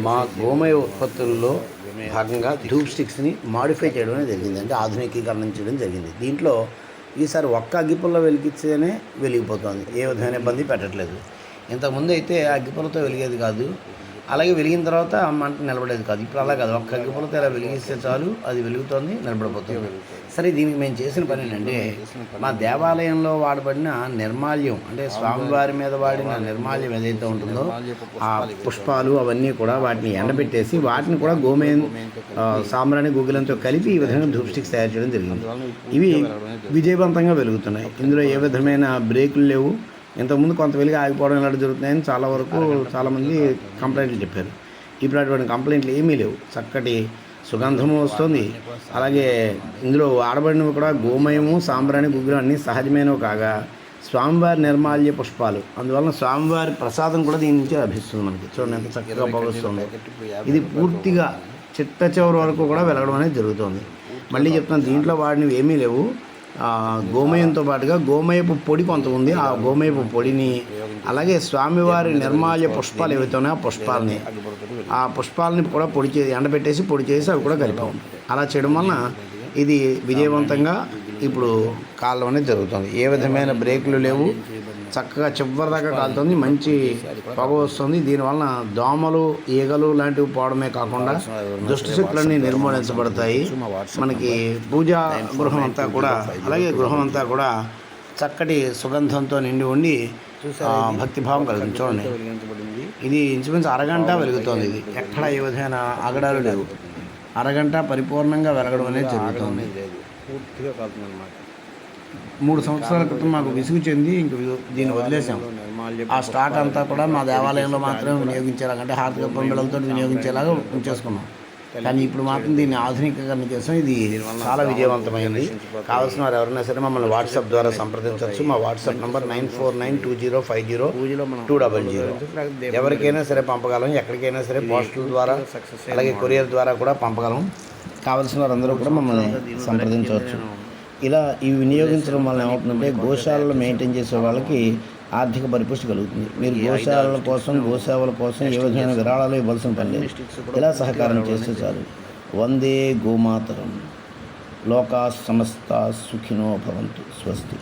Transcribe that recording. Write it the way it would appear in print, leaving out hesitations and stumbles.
మా గోమయ ఉత్పత్తుల్లో భాగంగా ధూప్ స్టిక్స్ని మాడిఫై చేయడం అనేది జరిగింది, అంటే ఆధునికీకరణ చేయడం జరిగింది. దీంట్లో ఈసారి ఒక్క అగ్గిపుల్ల వెలిగిస్తేనే వెలిగిపోతుంది, ఏ విధమైన ఇబ్బంది పెట్టట్లేదు. ఇంతకుముందు అయితే అగ్గిపుల్లతో వెలిగేది కాదు, అలాగే వెలిగిన తర్వాత మంట నిలబడేది కాదు. ఇప్పుడు అలా కాదు, ఒక్క అగ్గిపుల్లతో ఇలా వెలిగిస్తే చాలు, అది వెలుగుతుంది, నిలబడిపోతుంది. సరే, దీనికి మేము చేసిన పని ఏంటంటే, మా దేవాలయంలో వాడబడిన నిర్మాల్యం, అంటే స్వామివారి మీద వాడిన నిర్మాల్యం ఏదైతే ఉంటుందో ఆ పుష్పాలు అవన్నీ కూడా వాటిని ఎండబెట్టేసి వాటిని కూడా గోమయం సాంబ్రాణి గుగ్గిలంతో కలిపి ఈ విధంగా ధూప్ స్టిక్స్ తయారు చేయడం జరిగింది. ఇవి విజయవంతంగా వెలుగుతున్నాయి. ఇందులో ఏ విధమైన బ్రేకులు లేవు. ఇంతకుముందు కొంత వెలిగి ఆగిపోవడం ఇలాంటి జరుగుతున్నాయని చాలామంది కంప్లైంట్లు చెప్పారు. ఇప్పుడు అటువంటి కంప్లైంట్లు ఏమీ లేవు. చక్కటి సుగంధము వస్తుంది. అలాగే ఇందులో ఆడబడినవి కూడా గోమయము సాంబ్రాణి గుగ్గిలం అన్నీ సహజమైనవి కాగా స్వామివారి నిర్మాల్య పుష్పాలు, అందువలన స్వామివారి ప్రసాదం కూడా దీని నుంచి లభిస్తుంది మనకి. చూడండి ఎంత చక్కగా పొగొస్తుంది. ఇది పూర్తిగా చిట్ట చివరి వరకు కూడా వెలగడం అనేది జరుగుతుంది. మళ్ళీ చెప్తున్నాను, దీంట్లో వాడినవి ఏమీ లేవు. గోమయంతో పాటుగా గోమయపు పొడి కొంత ఉంది. ఆ గోమయపు పొడిని, అలాగే స్వామివారి నిర్మాల్య పుష్పాలు ఏవైతే ఉన్నాయో ఆ పుష్పాలని కూడా ఎండబెట్టేసి పొడి చేసి అవి కూడా కలిపాం. అలా చేయడం వలన ఇది విజయవంతంగా ఇప్పుడు కాలం అనేది జరుగుతుంది. ఏ విధమైన బ్రేకులు లేవు, చక్కగా చివరి దాకా కాలుతుంది, మంచి పొగ వస్తుంది. దీనివలన దోమలు ఈగలు లాంటివి పోవడమే కాకుండా దుష్ట శక్తులన్నీ నిర్మూలించబడతాయి. మనకి పూజా గృహం అంతా కూడా, అలాగే గృహం అంతా కూడా చక్కటి సుగంధంతో నిండి ఉండి భక్తిభావం కలుగుతుంది. చూడండి, ఇది ఇంచుమించు అరగంట వెలుగుతోంది. ఇది ఎక్కడ ఏ విధమైన ఆగడాలు లేవు. అరగంట పరిపూర్ణంగా వెలగడం అనేది జరుగుతుంది. పూర్తిగా కాలుతుంది అన్నమాట. 3 సంవత్సరాల క్రితం మాకు విసుగు చెంది ఇంక దీన్ని వదిలేసాం. ఆ స్టాక్ అంతా కూడా మా దేవాలయంలో మాత్రమే వినియోగించేలాగా, అంటే హార్దిక పండుగలతో వినియోగించేలాగా ఉంచేసుకున్నాం. కానీ ఇప్పుడు మాత్రం దీన్ని ఆధునికీకరణ చేసాం. ఇది చాలా విజయవంతమైంది. కావాల్సిన వారు ఎవరైనా సరే మమ్మల్ని వాట్సాప్ ద్వారా సంప్రదించవచ్చు. మా వాట్సాప్ నంబర్ 9492050200. ఎవరికైనా సరే పంపగలం, ఎక్కడికైనా సరే పోస్టల్ ద్వారా, అలాగే కొరియర్ ద్వారా కూడా పంపగలం. కావాల్సిన వారందరూ కూడా మమ్మల్ని సంప్రదించవచ్చు. ఇలా ఇవి వినియోగించడం వల్ల ఏమవుతుందంటే, గోశాలలో మెయింటైన్ చేసే వాళ్ళకి ఆర్థిక పరిపుష్టి కలుగుతుంది. మీరు గోశాలల కోసం, గోసేవల కోసం ఏ విధమైన విరాళాలు ఇవ్వాల్సిన పని లేదు. ఇలా సహకారం చేస్తే చాలు. వందే గోమాతరం. లోకా సమస్త సుఖినో భవంతు. స్వస్తి.